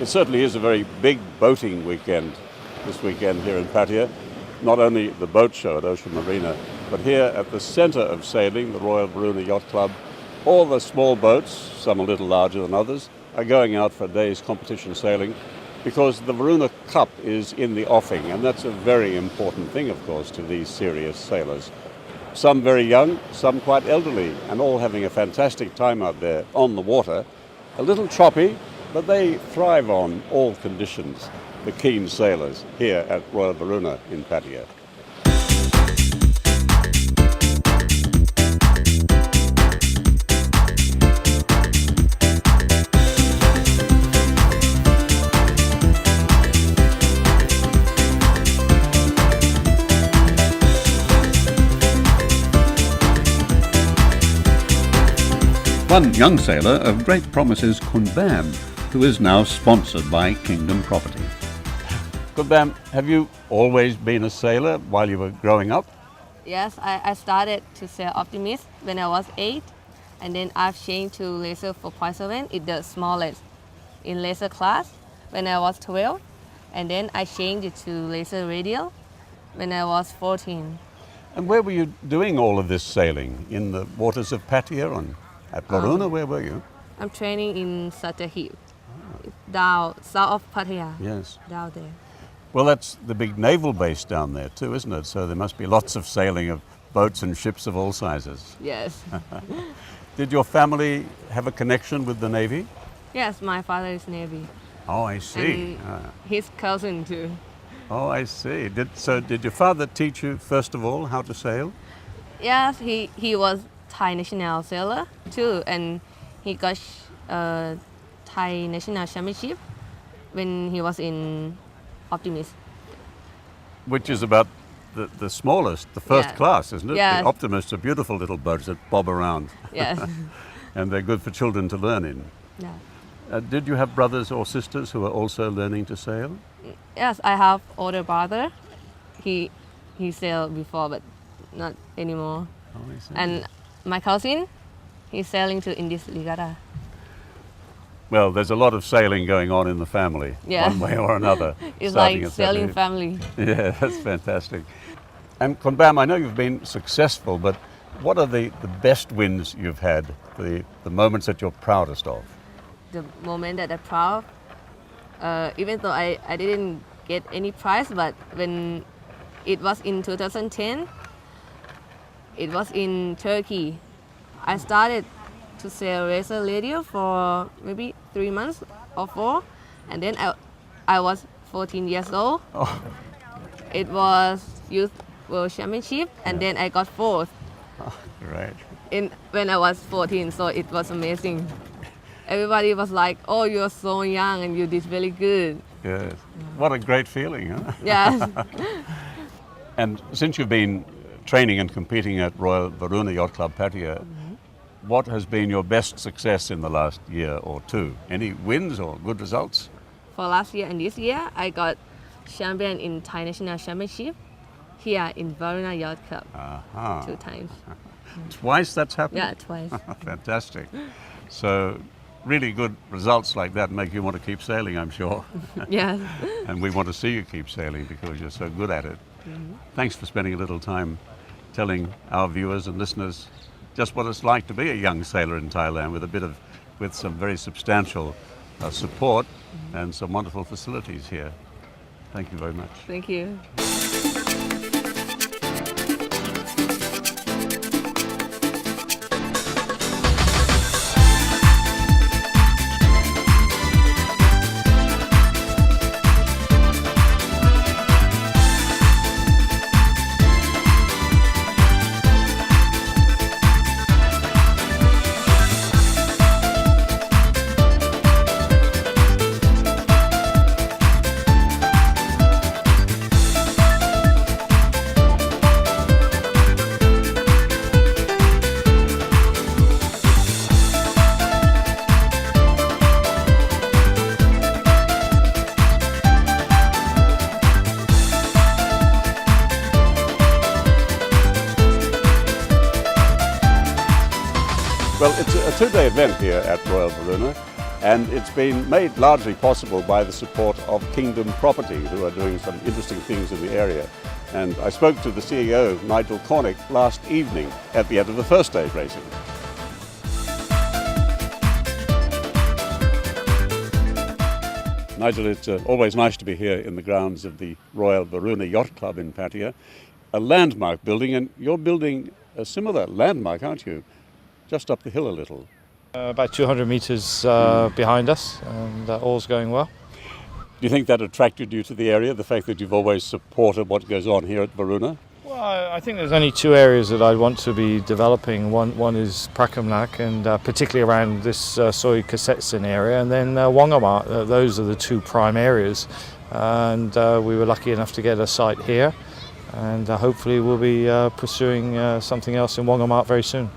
It certainly is a very big boating weekend this weekend here in Pattaya. Not only the boat show at Ocean Marina, but here at the centre of sailing, the Royal Varuna Yacht Club, all the small boats, some a little larger than others, are going out for a day's competition sailing because the Varuna Cup is in the offing, and that's a very important thing, of course, to these serious sailors. Some very young, some quite elderly, and all having a fantastic time out there on the water. A little choppy, but they thrive on all conditions, the keen sailors here at Royal Varuna in Pattaya. One young sailor of great promise is King Bhumipol, who is now sponsored by Kingdom Property. King Bhumipol, have you always been a sailor while you were growing up? Yes, I started to sail Optimist when I was 8, and then I've changed to Laser 4.7, it's the smallest in Laser class when I was 12, and then I changed it to Laser Radial when I was 14. And where were you doing all of this sailing? In the waters of Pattaya or at Varuna? Where were you? I'm training in Sattahip, down south of Pattaya. Yes. Down there. Well, that's the big naval base down there too, isn't it? So there must be lots of sailing of boats and ships of all sizes. Yes. Did your family have a connection with the Navy? Yes, my father is Navy. Oh, I see. And his cousin too. Oh, I see. Did your father teach you, first of all, how to sail? Yes, he was Thai national sailor too, and he got Thai national championship when he was in Optimist. Which is about the smallest, the first class, isn't it? Yeah. The Optimists are beautiful little boats that bob around. Yes. And they're good for children to learn in. Yeah. Did you have brothers or sisters who are also learning to sail? Yes, I have older brother. He sailed before, but not anymore. Oh, I see. And my cousin, he's sailing to Indies Ligada. Well, there's a lot of sailing going on in the family, Yeah. one way or another. It's starting like at sailing Saturday. family. Yeah, that's fantastic. And King Bhumipol, I know you've been successful, but what are the best wins you've had, the moments that you're proudest of? The moment that I'm proud, even though I didn't get any prize, but when it was in 2010, it was in Turkey. I started to sail Racer Radio for maybe 3 months or 4, and then I was 14 years old. Oh. It was Youth World Championship, and then I got 4th Oh, great. when I was 14, so it was amazing. Everybody was like, "Oh, you're so young and you did really good." Yes. What a great feeling, huh? Yes. And since you've been training and competing at Royal Varuna Yacht Club Pattaya, what has been your best success in the last year or two? Any wins or good results? For last year and this year, I got champion in Thai National Championship here in Varuna Yacht Club 2 times. Twice that's happened? Yeah, twice. Fantastic. So really good results like that make you want to keep sailing, I'm sure. Yes. And we want to see you keep sailing because you're so good at it. Thanks for spending a little time telling our viewers and listeners just what it's like to be a young sailor in Thailand with some very substantial support and some wonderful facilities here. Thank you very much. Thank you. Well, it's a two-day event here at Royal Varuna. And it's been made largely possible by the support of Kingdom Property, who are doing some interesting things in the area. And I spoke to the CEO, Nigel Cornick, last evening at the end of the first day's racing. Nigel, it's always nice to be here in the grounds of the Royal Varuna Yacht Club in Pattaya, a landmark building, and you're building a similar landmark, aren't you? Just up the hill a little. About 200 metres behind us, and all's going well. Do you think that attracted you to the area, the fact that you've always supported what goes on here at Varuna? Well, I think there's only two areas that I want to be developing. One is Prakamnak, and particularly around this Soy Kasetsin area, and then Wongamart. Those are the two prime areas, and we were lucky enough to get a site here, and hopefully we'll be pursuing something else in Wongamart very soon.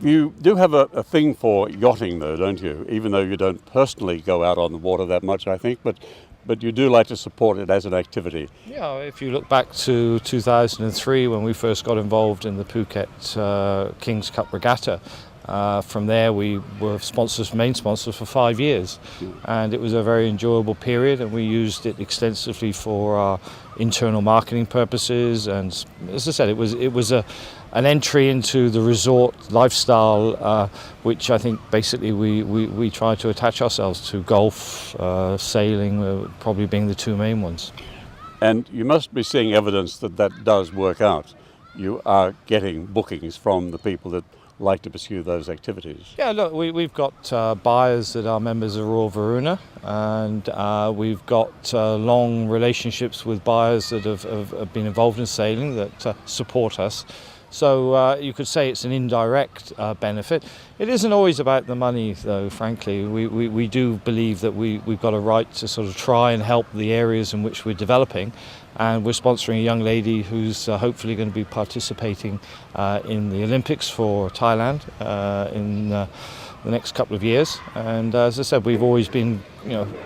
You do have a thing for yachting, though, don't you? Even though you don't personally go out on the water that much, I think, but you do like to support it as an activity. Yeah, if you look back to 2003 when we first got involved in the Phuket King's Cup Regatta, from there we were main sponsors for 5 years, and it was a very enjoyable period, and we used it extensively for our internal marketing purposes. And as I said, it was an entry into the resort lifestyle, which I think basically we try to attach ourselves to. Golf, sailing, probably being the two main ones. And you must be seeing evidence that does work out. You are getting bookings from the people that like to pursue those activities. Yeah, look, we've got buyers that are members of Royal Varuna, and we've got long relationships with buyers that have been involved in sailing that support us. So you could say it's an indirect benefit. It isn't always about the money, though, frankly. We do believe that we've got a right to sort of try and help the areas in which we're developing. And we're sponsoring a young lady who's hopefully going to be participating in the Olympics for Thailand in the next couple of years. And as I said, we've always been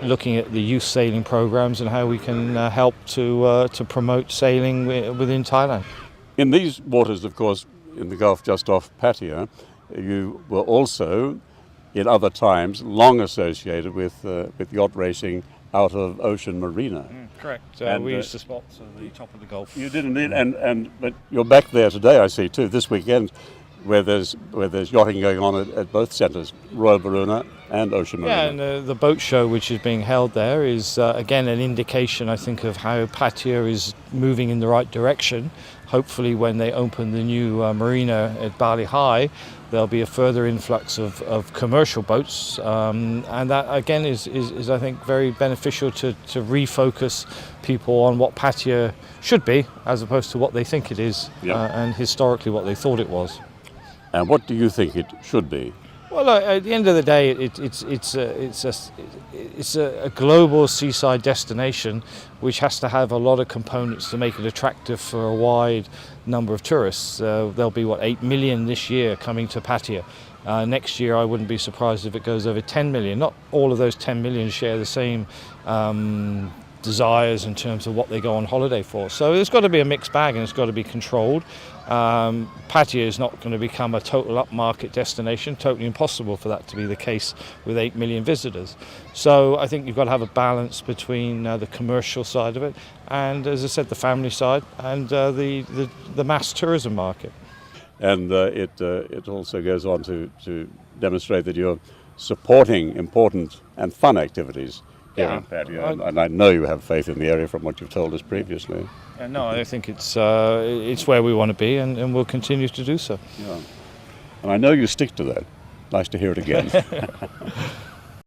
looking at the youth sailing programs and how we can help to promote sailing within Thailand. In these waters, of course, in the Gulf just off Pattaya, you were also, in other times, long associated with yacht racing out of Ocean Marina. Correct. And, we used to sponsor the top of the Gulf. You did indeed, but you're back there today, I see, too, this weekend, where there's yachting going on at both centres, Royal Varuna and Ocean Marina. Yeah, and the boat show which is being held there is, again, an indication, I think, of how Pattaya is moving in the right direction. Hopefully when they open the new marina at Bali High, there'll be a further influx of commercial boats, and that again is I think very beneficial to refocus people on what Pattaya should be as opposed to what they think it is, and historically what they thought it was. And what do you think it should be? Well, at the end of the day, it's a global seaside destination which has to have a lot of components to make it attractive for a wide number of tourists. There'll be 8 million this year coming to Pattaya. Next year, I wouldn't be surprised if it goes over 10 million. Not all of those 10 million share the same desires in terms of what they go on holiday for. So there's got to be a mixed bag, and it's got to be controlled. Pattaya is not going to become a total upmarket destination. Totally impossible for that to be the case with 8 million visitors. So I think you've got to have a balance between the commercial side of it and, as I said, the family side and the mass tourism market. And it also goes on to demonstrate that you're supporting important and fun activities here in Pattaya, and I know you have faith in the area from what you've told us previously. No, I think it's where we want to be, and we'll continue to do so. Yeah. And I know you stick to that. Nice to hear it again.